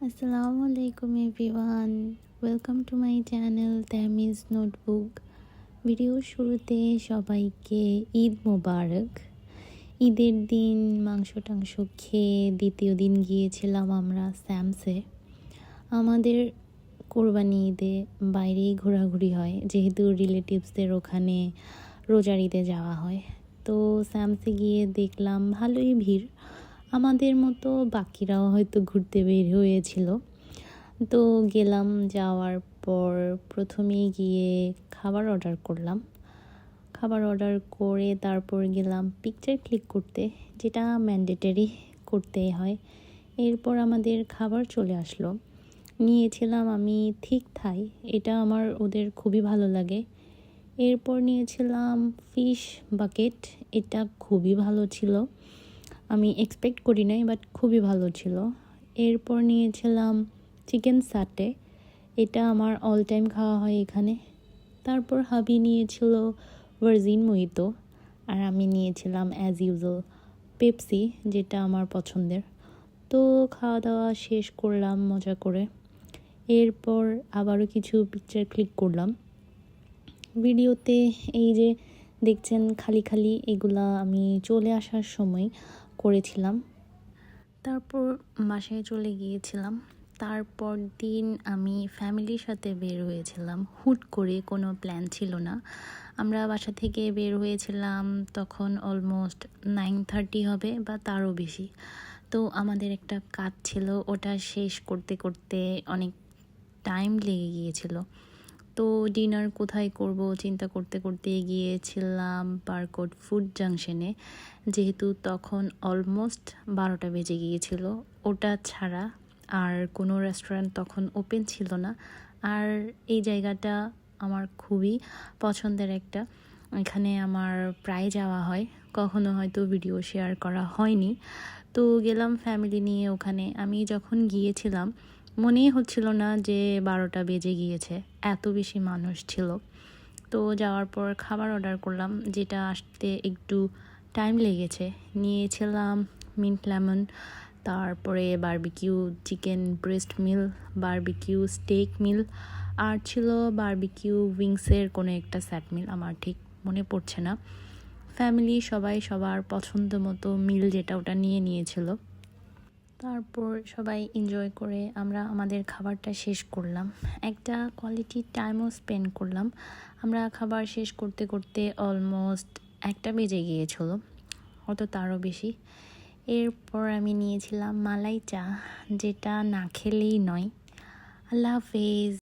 আসসালামু আলাইকুম everyone, welcome to my channel তামিজ notebook. ভিডিওর শুরুতে সবাইকে ঈদ মোবারক। ঈদের দিন মাংস টাংস খেয়ে দ্বিতীয় দিন গিয়েছিলাম আমরা স্যামসে। আমাদের কোরবানি ঈদে বাইরেই ঘোরাঘুরি হয়, যেহেতু রিলেটিভসদের ওখানে রোজার ঈদে যাওয়া হয়। তো স্যামসে গিয়ে দেখলাম ভালোই ভিড়, আমাদের মতো বাকিরাও হয়তো ঘুরতে বের হয়েছিল। তো গেলাম, যাওয়ার পর প্রথমেই গিয়ে খাবার অর্ডার করে তারপর গেলাম পিকচার ক্লিক করতে, যেটা ম্যান্ডেটরি করতেই হয়। এরপর আমাদের খাবার চলে আসলো। নিয়েছিলাম আমি থিক থাই, এটা আমার ওদের খুবই ভালো লাগে। এরপর নিয়েছিলাম ফিশ বাকেট, এটা খুবই ভালো ছিল, আমি এক্সপেক্ট করি নাই বাট খুবই ভালো ছিল। এরপর নিয়েছিলাম চিকেন সাটে, এটা আমার অল টাইম খাওয়া হয় এখানে। তারপর হাবি নিয়েছিল ভার্জিন মোহিতো, আর আমি নিয়েছিলাম অ্যাজ ইউজুয়াল পেপসি, যেটা আমার পছন্দের। তো খাওয়া দাওয়া শেষ করলাম মজা করে। এরপর আবারও কিছু পিকচার ক্লিক করলাম। ভিডিওতে এই যে দেখছেন খালি খালি, এগুলা আমি চলে আসার সময় করেছিলাম। তারপর বাসায় চলে গিয়েছিলাম। তারপর দিন আমি ফ্যামিলির সাথে বের হয়েছিলাম, হুট করে, কোনো প্ল্যান ছিল না। আমরা বাসা থেকে বের হয়েছিলাম তখন অলমোস্ট 9:30 হবে বা তারও বেশি। তো আমাদের একটা কাজ ছিল, ওটা শেষ করতে করতে অনেক টাইম লেগে গিয়েছিল। তো ডিনার কোথায় করব চিন্তা করতে করতে গিয়েছিলাম বারকোড ফুড জাংশনে, যেহেতু তখন অলমোস্ট 12টা বেজে গিয়েছিল। ওটা ছাড়া আর কোনো রেস্টুরেন্ট তখন ওপেন ছিল না। আর এই জায়গাটা আমার খুবই পছন্দের একটা, এখানে আমার প্রায় যাওয়া হয়, কখনো হয়তো ভিডিও শেয়ার করা হয়নি। তো গেলাম ফ্যামিলি নিয়ে ওখানে। আমি যখন গিয়েছিলাম মনেই হচ্ছিল না যে 12টা বেজে গিয়েছে, এত বেশি মানুষ ছিল। তো যাওয়ার পর খাবার অর্ডার করলাম, যেটা আসতে একটু টাইম লেগেছে। নিয়েছিলাম মিন্ট লেমন, তারপরে বারবিকিউ চিকেন ব্রেস্ট মিল, বারবিকিউ স্টেক মিল, আর ছিল বারবিকিউ উইংসের কোনো একটা সেট মিল, আমার ঠিক মনে পড়ছে না। ফ্যামিলি সবাই সবার পছন্দ মতো মিল যেটা ওটা নিয়ে নিয়েছিল। তারপর সবাই এনজয় করে আমরা আমাদের খাবারটা শেষ করলাম, একটা কোয়ালিটি টাইমও স্পেন্ড করলাম। আমরা খাবার শেষ করতে করতে অলমোস্ট 1টা বেজে গিয়েছিল, হয়তো তারও বেশি। এরপর আমি নিয়েছিলাম মালাই চা, যেটা না খেলেই নয়। আল্লাহ হাফেজ।